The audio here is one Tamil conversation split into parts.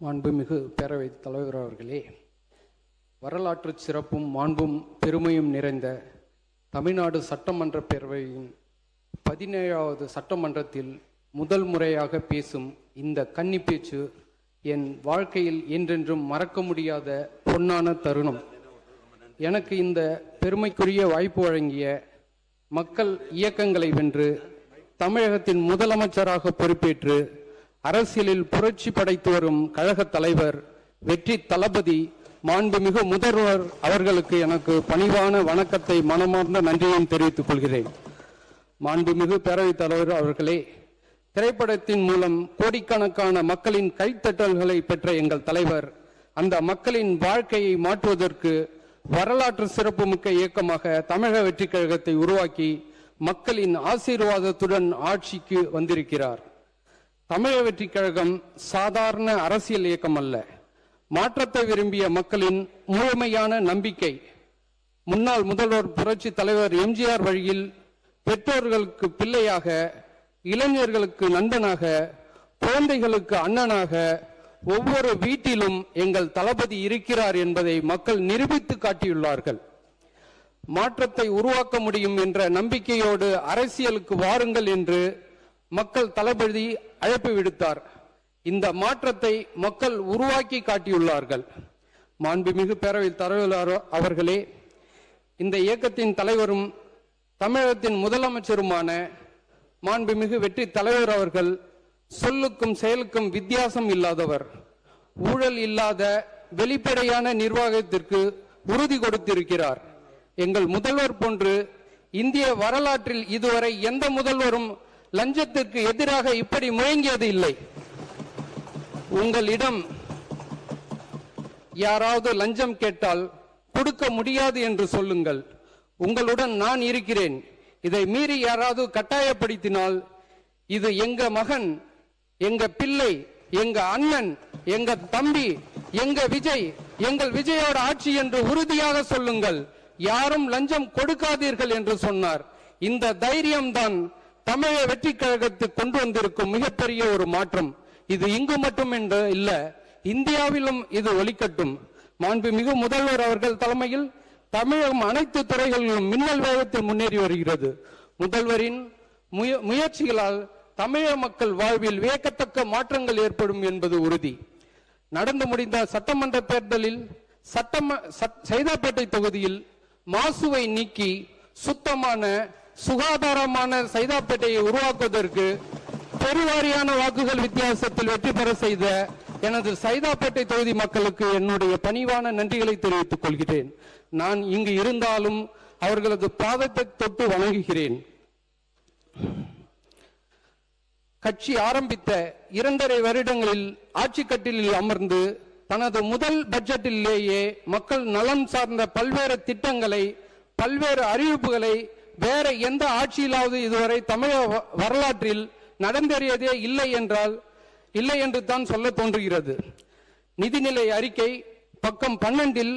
மாண்புமிகு பேரவைத் தலைவர் அவர்களே, வரலாற்று சிறப்பும் மாண்பும் பெருமையும் நிறைந்த தமிழ்நாடு சட்டமன்ற பேரவையின் 17வது சட்டமன்றத்தில் முதல் முறையாக பேசும் இந்த கன்னி பேச்சு என் வாழ்க்கையில் என்றென்றும் மறக்க முடியாத பொன்னான தருணம். எனக்கு இந்த பெருமைக்குரிய வாய்ப்பு வழங்கிய மக்கள் இயக்கங்களை வென்று தமிழகத்தின் முதலமைச்சராக பொறுப்பேற்று அரசியலில் புரட்சி படைத்து வரும் கழக தலைவர் வெற்றி தளபதி மாண்புமிகு முதல்வர் அவர்களுக்கு எனக்கு பணிவான வணக்கத்தை மனமார்ந்த நன்றியையும் தெரிவித்துக் கொள்கிறேன். மாண்புமிகு பேரவைத் தலைவர் அவர்களே, திரைப்படத்தின் மூலம் கோடிக்கணக்கான மக்களின் கைத்தட்டல்களை பெற்ற எங்கள் தலைவர் அந்த மக்களின் வாழ்க்கையை மாற்றுவதற்கு வரலாற்று சிறப்புமிக்க இயக்கமாக தமிழக வெற்றி கழகத்தை உருவாக்கி மக்களின் ஆசீர்வாதத்துடன் ஆட்சிக்கு வந்திருக்கிறார். தமிழக வெற்றி கழகம் சாதாரண அரசியல் இயக்கம் அல்ல, மாற்றத்தை விரும்பிய மக்களின் முழுமையான நம்பிக்கை. முன்னாள் முதல்வர் புரட்சி தலைவர் எம்ஜிஆர் வழியில் பெற்றோர்களுக்கு பிள்ளையாக, இளைஞர்களுக்கு நண்பனாக, குழந்தைகளுக்கு அண்ணனாக ஒவ்வொரு வீட்டிலும் எங்கள் தளபதி இருக்கிறார் என்பதை மக்கள் நிரூபித்து காட்டியுள்ளார்கள். மாற்றத்தை உருவாக்க முடியும் என்ற நம்பிக்கையோடு அரசியலுக்கு வாருங்கள் என்று மக்கள் தளபதி அழைப்பு விடுத்தார். இந்த மாற்றத்தை மக்கள் உருவாக்கி காட்டியுள்ளார்கள். மாண்புமிகு பேரவைத் தலைவர் அவர்களே, இந்த இயக்கத்தின் தலைவரும் தமிழகத்தின் முதலமைச்சருமான மாண்புமிகு வெற்றி தலைவர் அவர்கள் சொல்லுக்கும் செயலுக்கும் வித்தியாசம் இல்லாதவர். ஊழல் இல்லாத வெளிப்படையான நிர்வாகத்திற்கு உறுதி கொடுத்திருக்கிறார். எங்கள் முதல்வர் போன்று இந்திய வரலாற்றில் இதுவரை எந்த முதல்வரும் லஞ்சத்திற்கு எதிராக இப்படி முழங்கியது இல்லை. உங்களிடம் யாராவது லஞ்சம் கேட்டால் கொடுக்க முடியாது என்று சொல்லுங்கள். உங்களுடன் நான் இருக்கிறேன். இதை மீறி யாராவது கட்டாயப்படுத்தினால் இது எங்க மகன், எங்க பிள்ளை, எங்க அண்ணன், எங்க தம்பி, எங்க விஜய், எங்கள் விஜயோட ஆட்சி என்று உறுதியாக சொல்லுங்கள். யாரும் லஞ்சம் கொடுக்காதீர்கள் என்று சொன்னார். இந்த தைரியம்தான் தமிழக வெற்றி கழகத்துக்கு கொண்டு வந்திருக்கும் மிகப்பெரிய ஒரு மாற்றம். இது இங்கு மட்டும் என்று இல்ல, இந்தியாவிலும் இது ஒலிக்கட்டும். மாண்புமிகு முதல்வர் அவர்கள் தலைமையில் தமிழகம் அனைத்து துறைகளிலும் மின்னல் வேகத்தில் முன்னேறி வருகிறது. முதல்வரின் முயற்சிகளால் தமிழக மக்கள் வாழ்வில் வியக்கத்தக்க மாற்றங்கள் ஏற்படும் என்பது உறுதி. நடந்து முடிந்த சட்டமன்ற தேர்தலில் சைதாப்பேட்டை தொகுதியில் மாசுவை நீக்கி சுத்தமான சுகாதாரமான சைதாப்பேட்டையை உருவாக்குவதற்கு பெருவாரியான வாக்குகள் வித்தியாசத்தில் வெற்றி பெற செய்த எனது சைதாப்பேட்டை தொகுதி மக்களுக்கு என்னுடைய பணிவான நன்றிகளை தெரிவித்துக் கொள்கிறேன். நான் இங்கு இருந்தாலும் அவர்களது பாதத்தை தொட்டு வணங்குகிறேன். கட்சி ஆரம்பித்த 2.5 வருடங்களில் ஆட்சி கட்டிலில் அமர்ந்து தனது முதல் பட்ஜெட்டிலேயே மக்கள் நலன் சார்ந்த பல்வேறு திட்டங்களை, பல்வேறு அறிவிப்புகளை வேற எந்த ஆட்சியிலாவது இதுவரை தமிழக வரலாற்றில் நடந்தேறியதே இல்லை என்று தான் சொல்ல தோன்றுகிறது. நிதிநிலை அறிக்கை பக்கம் 12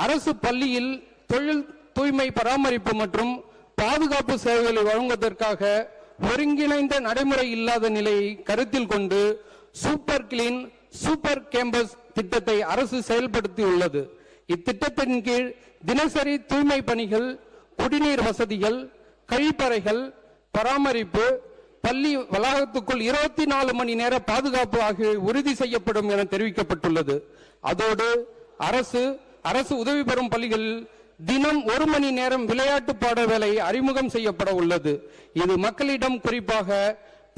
அரசு பள்ளியில் தொழில் தூய்மை பராமரிப்பு மற்றும் பாதுகாப்பு சேவைகளை வழங்குவதற்காக ஒருங்கிணைந்த நடைமுறை இல்லாத நிலையை கருத்தில் கொண்டு சூப்பர் கிளீன் சூப்பர் கேம்பஸ் திட்டத்தை அரசு செயல்படுத்தியுள்ளது. இத்திட்டத்தின் கீழ் தினசரி தூய்மை பணிகள், குடிநீர் வசதிகள், கழிப்பறைகள் பராமரிப்பு, பள்ளி வளாகத்துக்குள் 24 மணி நேர பாதுகாப்பு ஆகியவை உறுதி செய்யப்படும் என தெரிவிக்கப்பட்டுள்ளது. அதோடு அரசு உதவி பெறும் பள்ளிகளில் தினம் 1 மணி நேரம் விளையாட்டு பாட வேலை அறிமுகம் செய்யப்பட உள்ளது. இது மக்களிடம், குறிப்பாக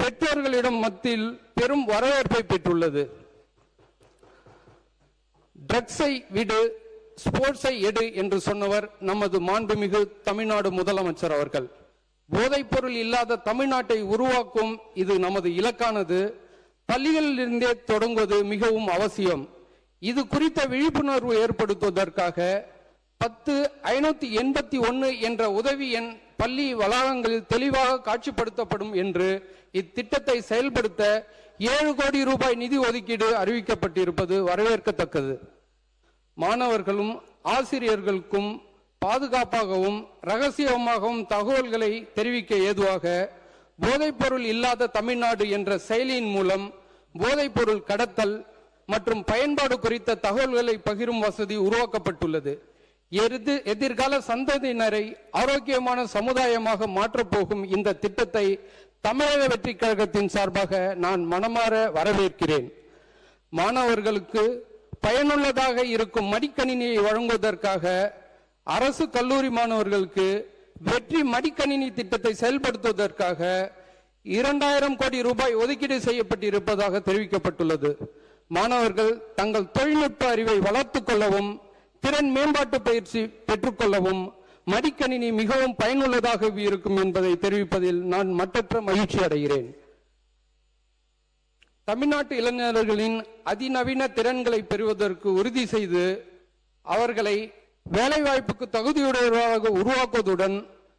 பெற்றோர்களிடம் மத்தியில் பெரும் வரவேற்பை பெற்றுள்ளது. ட்ரக்ஸை விடு, ஸ்போர்ட்ஸை எடு என்று சொன்னவர் நமது மாண்புமிகு தமிழ்நாடு முதலமைச்சர் அவர்கள். போதைப் பொருள் இல்லாத தமிழ்நாட்டை உருவாக்கும் இது நமது இலக்கானது. பள்ளிகளிலிருந்தே தொடங்குவது மிகவும் அவசியம். இது குறித்த விழிப்புணர்வு ஏற்படுத்துவதற்காக 10,581 என்ற உதவி எண் பள்ளி வளாகங்களில் தெளிவாக காட்சிப்படுத்தப்படும் என்று இத்திட்டத்தை செயல்படுத்த 7 கோடி ரூபாய் நிதி ஒதுக்கீடு அறிவிக்கப்பட்டிருப்பது வரவேற்கத்தக்கது. மாணவர்களும் ஆசிரியர்களுக்கும் பாதுகாப்பாகவும் ரகசியமாகவும் தகவல்களை தெரிவிக்க ஏதுவாக போதைப்பொருள் இல்லாத தமிழ்நாடு என்ற செயலியின் மூலம் போதைப்பொருள் கடத்தல், மற்றும் பயன்பாடு குறித்த தகவல்களை பகிரும் வசதி உருவாக்கப்பட்டுள்ளது. எதிர்கால சந்ததியினரை ஆரோக்கியமான சமுதாயமாக மாற்றப்போகும் இந்த திட்டத்தை தமிழக வெற்றி கழகத்தின் சார்பாக நான் மனமாற வரவேற்கிறேன். மாணவர்களுக்கு பயனுள்ளதாக இருக்கும் மடிக்கணினியை வழங்குவதற்காக அரசு கல்லூரி மாணவர்களுக்கு வெற்றி மடிக்கணினி திட்டத்தை செயல்படுத்துவதற்காக 2000 கோடி ரூபாய் ஒதுக்கீடு செய்யப்பட்டிருப்பதாக தெரிவிக்கப்பட்டுள்ளது. மாணவர்கள் தங்கள் தொழில்நுட்ப அறிவை வளர்த்துக் கொள்ளவும் திறன் மேம்பாட்டு பயிற்சி பெற்றுக்கொள்ளவும் மடிக்கணினி மிகவும் பயனுள்ளதாக இருக்கும் என்பதை தெரிவிப்பதில் நான் மற்றற்ற மகிழ்ச்சி அடைகிறேன். தமிழ்நாட்டு இளைஞர்களின் அதிநவீன திறன்களை பெறுவதற்கு உறுதி செய்து அவர்களை வேலைவாய்ப்புக்கு தகுதியுடையவர்களாக உருவாக்குவதுடன்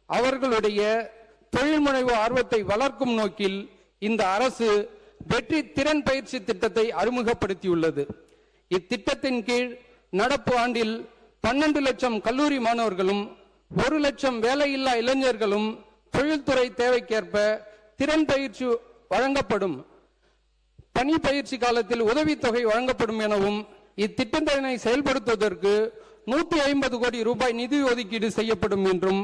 அவர்களுடைய தொழில் முனைவு ஆர்வத்தை வளர்க்கும் நோக்கில் இந்த அரசு வெற்றி திறன் பயிற்சி திட்டத்தை அறிமுகப்படுத்தியுள்ளது. இத்திட்டத்தின் கீழ் நடப்பு ஆண்டில் 12 லட்சம் கல்லூரி மாணவர்களும் 1 லட்சம் வேலையில்லா இளைஞர்களும் தொழில்துறை தேவைக்கேற்ப திறன் பயிற்சி வழங்கப்படும். பணி பயிற்சி காலத்தில் உதவித்தொகை வழங்கப்படும் எனவும் இத்திட்டத்தினை செயல்படுத்துவதற்கு 150 கோடி ரூபாய் நிதி ஒதுக்கீடு செய்யப்படும் என்றும்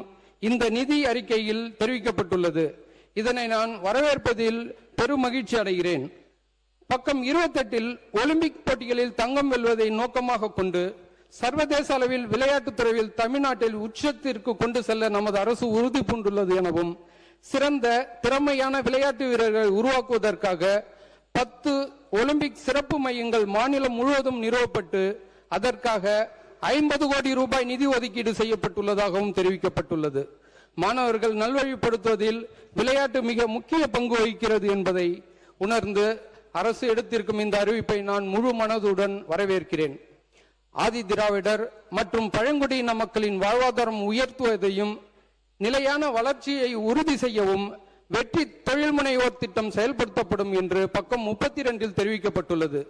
இந்த நிதி அறிக்கையில் தெரிவிக்கப்பட்டுள்ளது. இதனை நான் வரவேற்பதில் பெரும் மகிழ்ச்சி அடைகிறேன். பக்கம் 28 ஒலிம்பிக் போட்டிகளில் தங்கம் வெல்வதை நோக்கமாக கொண்டு சர்வதேச அளவில் விளையாட்டுத் துறையில் தமிழ்நாட்டில் உச்சத்திற்கு கொண்டு செல்ல நமது அரசு உறுதி பூண்டுள்ளது எனவும் சிறந்த திறமையான விளையாட்டு வீரர்களை உருவாக்குவதற்காக 10 ஒலிம்பிக் சிறப்பு மையங்கள் மாநிலம் முழுவதும் நிறுவப்பட்டு அதற்காக 50 கோடி ரூபாய் நிதி ஒதுக்கீடு செய்யப்பட்டுள்ளதாகவும் தெரிவிக்கப்பட்டுள்ளது. மாணவர்கள் நல்வழிப்படுத்துவதில் விளையாட்டு மிக முக்கிய பங்கு வகிக்கிறது என்பதை உணர்ந்து அரசு எடுத்திருக்கும் இந்த அறிவிப்பை நான் முழு மனதுடன் வரவேற்கிறேன். ஆதி திராவிடர் மற்றும் பழங்குடியின மக்களின் வாழ்வாதாரம் உயர்த்துவதையும் நிலையான வளர்ச்சியை உறுதி செய்யவும் வெற்றி தொழில் முனைவோர் திட்டம் செயல்படுத்தப்படும் என்று பக்கம் 32 தெரிவிக்கப்பட்டுள்ளது.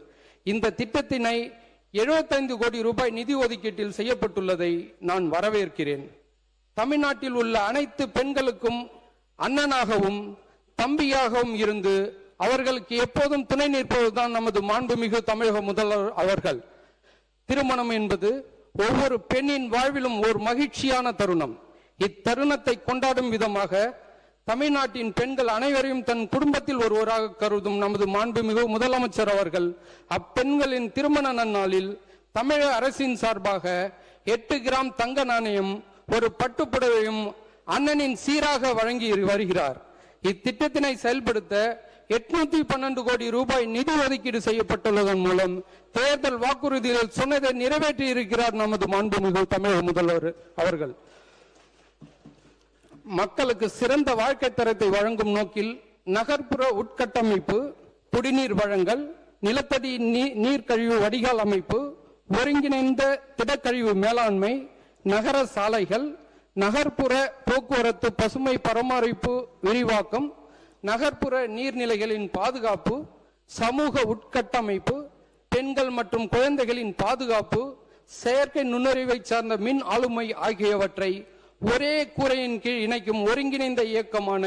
இந்த திட்டத்தினை 75 கோடி ரூபாய் நிதி ஒதுக்கீட்டில் செய்யப்பட்டுள்ளதை நான் வரவேற்கிறேன். தமிழ்நாட்டில் உள்ள அனைத்து பெண்களுக்கும் அண்ணனாகவும் தம்பியாகவும் இருந்து அவர்களுக்கு எப்போதும் துணை நிற்பதுதான் நமது மாண்புமிகு தமிழக முதல்வர் அவர்கள். திருமணம் என்பது ஒவ்வொரு பெண்ணின் வாழ்விலும் ஒரு மகிழ்ச்சியான தருணம். இத்தருணத்தை கொண்டாடும் விதமாக தமிழ்நாட்டின் பெண்கள் அனைவரையும் தன் குடும்பத்தில் ஒருவராக கருதும் நமது மாண்புமிகு முதலமைச்சர் அவர்கள் அப்பெண்களின் திருமண நன்னாளில் தமிழக அரசின் சார்பாக 8 கிராம் தங்க நாணயம் ஒரு பட்டுப்புடவையும் அண்ணனின் சீராக வழங்கி வருகிறார். இத்திட்டத்தினை செயல்படுத்த 812 கோடி ரூபாய் நிதி ஒதுக்கீடு செய்யப்பட்டுள்ளதன் மூலம் தேர்தல் வாக்குறுதிகள் சொன்னதை நிறைவேற்றி இருக்கிறார் நமது மாண்புமிகு தமிழக முதல்வர் அவர்கள். மக்களுக்கு சிறந்த வாழ்க்கை தரத்தை வழங்கும் நோக்கில் நகர்ப்புற உட்கட்டமைப்பு, குடிநீர் வழங்கல், நிலத்தடி நீர் கழிவு வடிகால் அமைப்பு, ஒருங்கிணைந்த திடக்கழிவு மேலாண்மை, நகர சாலைகள், நகர்ப்புற போக்குவரத்து பசுமை பராமரிப்பு விரிவாக்கம், நகர்ப்புற நீர்நிலைகளின் பாதுகாப்பு, சமூக உட்கட்டமைப்பு, பெண்கள் மற்றும் குழந்தைகளின் பாதுகாப்பு, செயற்கை நுண்ணறிவை சார்ந்த மின் ஆளுமை ஆகியவற்றை ஒரே கூரையின் கீழ் இணைக்கும் ஒருங்கிணைந்த இயக்கமான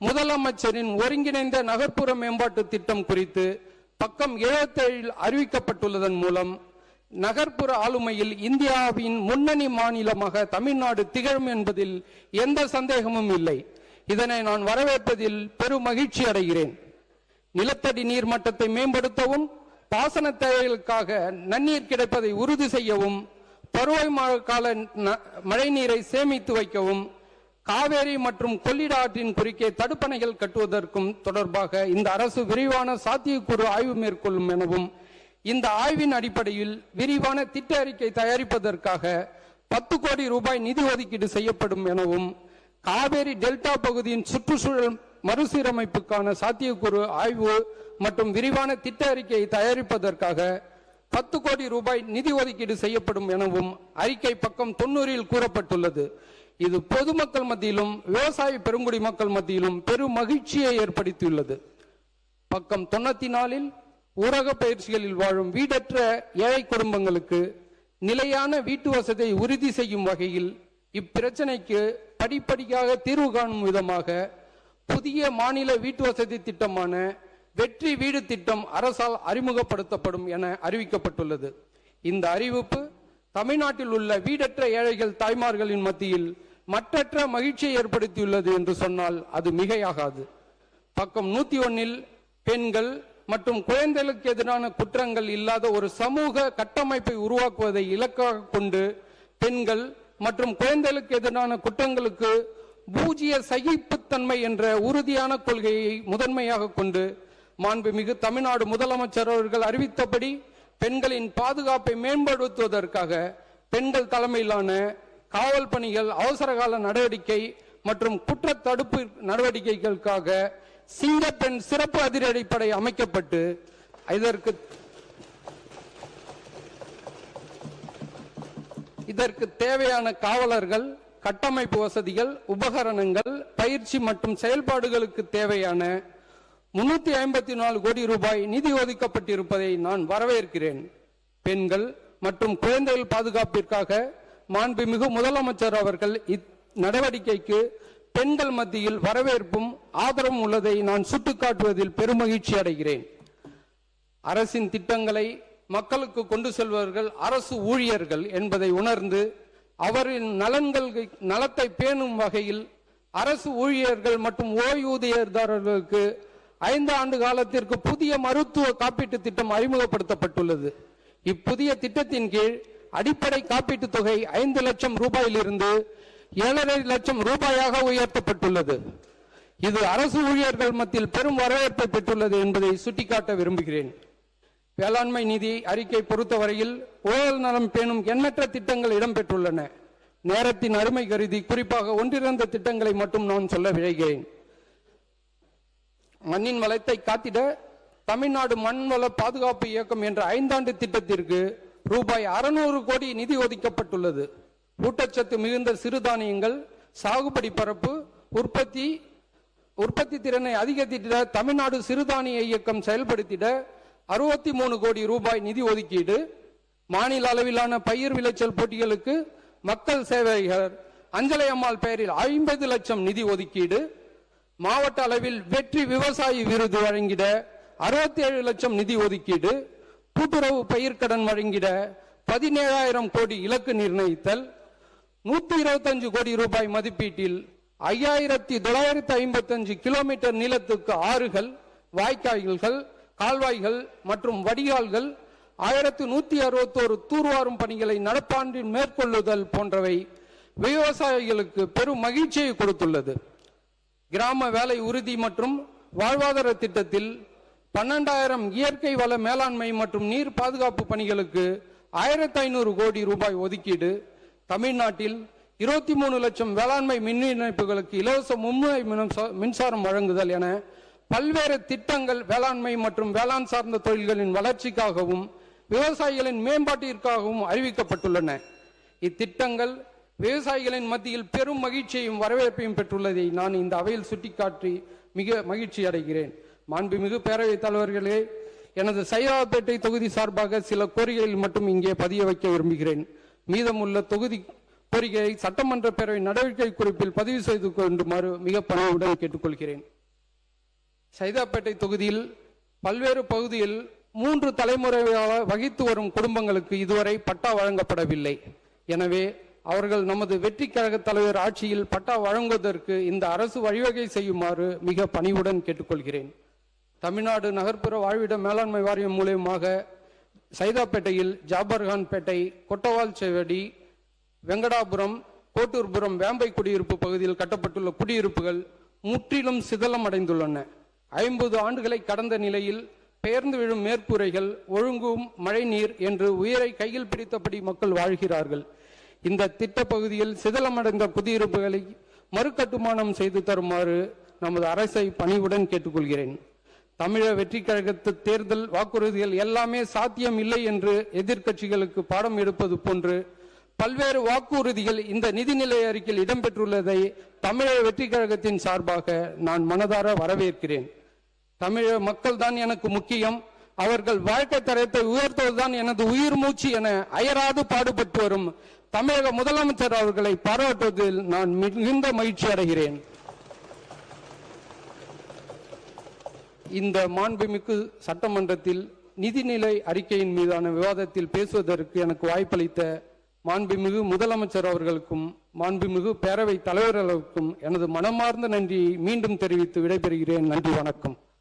முதலமைச்சரின் ஒருங்கிணைந்த நகர்ப்புற மேம்பாட்டு திட்டம் குறித்து பக்கம் 77 அறிவிக்கப்பட்டுள்ளதன் மூலம் நகர்ப்புற ஆளுமையில் இந்தியாவின் முன்னணி மாநிலமாக தமிழ்நாடு திகழும் என்பதில் எந்த சந்தேகமும் இல்லை. இதனை நான் வரவேற்பதில் பெரும் மகிழ்ச்சி அடைகிறேன். நிலத்தடி நீர் மட்டத்தை மேம்படுத்தவும், பாசன தேவைகளுக்காக நன்னீர் கிடைப்பதை உறுதி செய்யவும், பருவமழை கால மழை நீரை சேமித்து வைக்கவும், காவேரி மற்றும் கொள்ளிட ஆற்றின் குறுக்கே தடுப்பணைகள் கட்டுவதற்கும் தொடர்பாக இந்த அரசு விரிவான சாத்தியக்கூறு ஆய்வு மேற்கொள்ளும் எனவும், இந்த ஆய்வின் அடிப்படையில் விரிவான திட்ட அறிக்கை தயாரிப்பதற்காக 10 கோடி ரூபாய் நிதி ஒதுக்கீடு செய்யப்படும் எனவும், காவேரி டெல்டா பகுதியின் சுற்றுச்சூழல் மறுசீரமைப்புக்கான சாத்தியக்கூறு ஆய்வு மற்றும் விரிவான திட்ட அறிக்கையை தயாரிப்பதற்காக 10 கோடி ரூபாய் நிதி ஒதுக்கீடு செய்யப்படும் எனவும் அறிக்கை பக்கம் 90 கூறப்பட்டுள்ளது. இது பொதுமக்கள் மத்தியிலும் விவசாய பெருங்குடி மக்கள் மத்தியிலும் பெரும் மகிழ்ச்சியை ஏற்படுத்தியுள்ளது. பக்கம் 94 ஊரக பயிற்சிகளில் வாழும் வீடற்ற ஏழை குடும்பங்களுக்கு நிலையான வீட்டு வசதியை உறுதி செய்யும் வகையில் இப்பிரச்சனைக்கு படிப்படியாக தீர்வு காணும் விதமாக புதிய மாநில வீட்டு வசதி திட்டமான வெற்றி வீடு திட்டம் அரசால் அறிமுகப்படுத்தப்படும் என அறிவிக்கப்பட்டுள்ளது. இந்த அறிவிப்பு தமிழ்நாட்டில் உள்ள வீடற்ற ஏழைகள் தாய்மார்களின் மத்தியில் மற்றற்ற மகிழ்ச்சியை ஏற்படுத்தியுள்ளது என்று சொன்னால் அது மிகையாகாது. பக்கம் 101 பெண்கள் மற்றும் குழந்தைகளுக்கு எதிரான குற்றங்கள் இல்லாத ஒரு சமூக கட்டமைப்பை உருவாக்குவதை இலக்காக கொண்டு பெண்கள் மற்றும் குழந்தைகளுக்கு எதிரான குற்றங்களுக்கு பூஜ்ய சகிப்புத்தன்மை என்ற உறுதியான கொள்கையை முதன்மையாக கொண்டு மாண்புமிகு தமிழ்நாடு முதலமைச்சர் அவர்கள் அறிவித்தபடி பெண்களின் பாதுகாப்பை மேம்படுத்துவதற்காக பெண்கள் தலைமையிலான காவல் பணிகள், அவசரகால நடவடிக்கை மற்றும் குற்ற தடுப்பு நடவடிக்கைகளுக்காக சிங்கப்பெண் சிறப்பு அதிரடிப்படை அமைக்கப்பட்டு இதற்கு தேவையான காவலர்கள், கட்டமைப்பு வசதிகள், உபகரணங்கள், பயிற்சி மற்றும் செயல்பாடுகளுக்கு தேவையான 354 கோடி ரூபாய் நிதி ஒதுக்கப்பட்டிருப்பதை நான் வரவேற்கிறேன். பெண்கள் மற்றும் குழந்தைகள் பாதுகாப்பிற்காக மாண்புமிகு முதலமைச்சர் அவர்கள் இந்நடவடிக்கைக்கு பெண்கள் மத்தியில் வரவேற்பும் ஆதரவும் உள்ளதை நான் சுட்டிக்காட்டுவதில் பெருமகிழ்ச்சி அடைகிறேன். அரசின் திட்டங்களை மக்களுக்கு கொண்டு செல்பவர்கள் அரசு ஊழியர்கள் என்பதை உணர்ந்து அவரின் நலத்தை பேணும் வகையில் அரசு ஊழியர்கள் மற்றும் ஓய்வூதியதாரர்களுக்கு 5 ஆண்டு காலத்திற்கு புதிய மருத்துவ காப்பீட்டு திட்டம் அறிமுகப்படுத்தப்பட்டுள்ளது. இப்புதிய திட்டத்தின் கீழ் அடிப்படை காப்பீட்டு தொகை 5 லட்சம் ரூபாயிலிருந்து 7.5 லட்சம் ரூபாயாக உயர்த்தப்பட்டுள்ளது. இது அரசு ஊழியர்கள் மத்தியில் பெரும் வரவேற்பை பெற்றுள்ளது என்பதை சுட்டிக்காட்ட விரும்புகிறேன். வேளாண்மை நிதி அறிக்கை பொறுத்தவரையில் உழவர் நலம் பேணும் எண்ணற்ற திட்டங்கள் இடம்பெற்றுள்ளன. நேரத்தின் அருமை கருதி குறிப்பாக ஒன்றிணைந்த திட்டங்களை மட்டும் நான் சொல்ல விழைகிறேன். மண்ணின் வளத்தை காத்திட தமிழ்நாடு மண்வள பாதுகாப்பு இயக்கம் என்ற 5 ஆண்டு திட்டத்திற்கு ரூபாய் 600 கோடி நிதி ஒதுக்கப்பட்டுள்ளது. ஊட்டச்சத்து மிகுந்த சிறுதானியங்கள் சாகுபடி பரப்பு உற்பத்தி திறனை அதிகரித்திட தமிழ்நாடு சிறுதானிய இயக்கம் செயல்படுத்திட 63 கோடி ரூபாய் நிதி ஒதுக்கீடு. மாநில அளவிலான பயிர் விளைச்சல் போட்டிகளுக்கு மக்கள் சேவையர் அஞ்சலை அம்மாள் பெயரில் 50 லட்சம் நிதி ஒதுக்கீடு. மாவட்ட அளவில் வெற்றி விவசாயி விருது வழங்கிட 67 லட்சம் நிதி ஒதுக்கீடு. கூட்டுறவு பயிர்க்கடன் வழங்கிட 17,000 கோடி இலக்கு நிர்ணயித்தல். 125 கோடி ரூபாய் மதிப்பீட்டில் 5,955 கிலோமீட்டர் நீளத்துக்கு ஆறுகள், வாய்க்கால்கள், கால்வாய்கள் மற்றும் வடிகால்கள், 1,161 தூர்வாரும் பணிகளை நடப்பாண்டில் மேற்கொள்ளுதல் போன்றவை விவசாயிகளுக்கு பெரும் மகிழ்ச்சியை கொடுத்துள்ளது. கிராம வேலை உறுதி மற்றும் வாழ்வாதார திட்டத்தில் 12,000 இயற்கை வள மேலாண்மை மற்றும் நீர் பாதுகாப்பு பணிகளுக்கு 1,500 கோடி ரூபாய் ஒதுக்கீடு. தமிழ்நாட்டில் 23 லட்சம் வேளாண்மை மின் இணைப்புகளுக்கு இலவச மும்முனை மின்சாரம் வழங்குதல் என பல்வேறு திட்டங்கள் வேளாண்மை மற்றும் வேளாண் சார்ந்த தொழில்களின் வளர்ச்சிக்காகவும் விவசாயிகளின் மேம்பாட்டிற்காகவும் அறிவிக்கப்பட்டுள்ளன. இத்திட்டங்கள் விவசாயிகளின் மத்தியில் பெரும் மகிழ்ச்சியையும் வரவேற்பையும் பெற்றுள்ளதை நான் இந்த அவையில் சுட்டிக்காட்டி மிக மகிழ்ச்சி அடைகிறேன். மாண்புமிகு பேரவைத் தலைவர்களே, எனது சைதாப்பேட்டை தொகுதி சார்பாக சில கோரிக்கைகள் மட்டும் இங்கே பதிய வைக்க விரும்புகிறேன். மீதமுள்ள தொகுதி கோரிக்கையை சட்டமன்ற பேரவை நடவடிக்கை குறிப்பில் பதிவு செய்து கொண்டுமாறு மிக பணிவுடன் கேட்டுக்கொள்கிறேன். சைதாப்பேட்டை தொகுதியில் பல்வேறு பகுதியில் 3 தலைமுறையாக வகித்து வரும் குடும்பங்களுக்கு இதுவரை பட்டா வழங்கப்படவில்லை. எனவே அவர்கள் நமது வெற்றி கழக தலைவர் ஆட்சியில் பட்டா வழங்குவதற்கு இந்த அரசு வழிவகை செய்யுமாறு மிக பணிவுடன் கேட்டுக்கொள்கிறேன். தமிழ்நாடு நகர்ப்புற வாழ்விட மேலாண்மை வாரியம் மூலமாக சைதாப்பேட்டையில் ஜாபர்கான்பேட்டை, கொட்டவால் செவடி, வெங்கடாபுரம், கோட்டூர்புரம், வேம்பை குடியிருப்பு பகுதியில் கட்டப்பட்டுள்ள குடியிருப்புகள் முற்றிலும் சிதலம் அடைந்துள்ளன. 50 ஆண்டுகளை கடந்த நிலையில் பெயர்ந்து விழும் மேற்கூரைகள், ஒழுங்கும் மழை நீர் என்று உயிரை கையில் பிடித்தபடி மக்கள் வாழ்கிறார்கள். இந்த திட்ட பகுதியில் சிதலமடைந்த குடியிருப்புகளை மறுகட்டுமானம் செய்து தருமாறு நமது அரசை பணிவுடன் கேட்டுக்கொள்கிறேன். தமிழக வெற்றி கழகத்து தேர்தல் வாக்குறுதிகள் எல்லாமே சாத்தியம் இல்லை என்று எதிர்க்கட்சிகளுக்கு பாடம் எடுப்பது போன்று பல்வேறு வாக்குறுதிகள் இந்த நிதிநிலை அறிக்கையில் இடம்பெற்றுள்ளதை தமிழக வெற்றி கழகத்தின் சார்பாக நான் மனதார வரவேற்கிறேன். தமிழக மக்கள் தான் எனக்கு முக்கியம், அவர்கள் வாழ்க்கை தரத்தை உயர்த்துவதுதான் எனது உயிர் மூச்சு என அயராது பாடுபட்டு வரும் தமிழக முதலமைச்சர் அவர்களை பாராட்டுவதில் நான் மிகுந்த மகிழ்ச்சி அடைகிறேன். இந்த மாண்புமிகு சட்டமன்றத்தில் நிதிநிலை அறிக்கையின் மீதான விவாதத்தில் பேசுவதற்கு எனக்கு வாய்ப்பளித்த மாண்புமிகு முதலமைச்சர் அவர்களுக்கும் மாண்புமிகு பேரவை தலைவர்களுக்கும் எனது மனமார்ந்த நன்றியை மீண்டும் தெரிவித்து விடைபெறுகிறேன். நன்றி, வணக்கம்.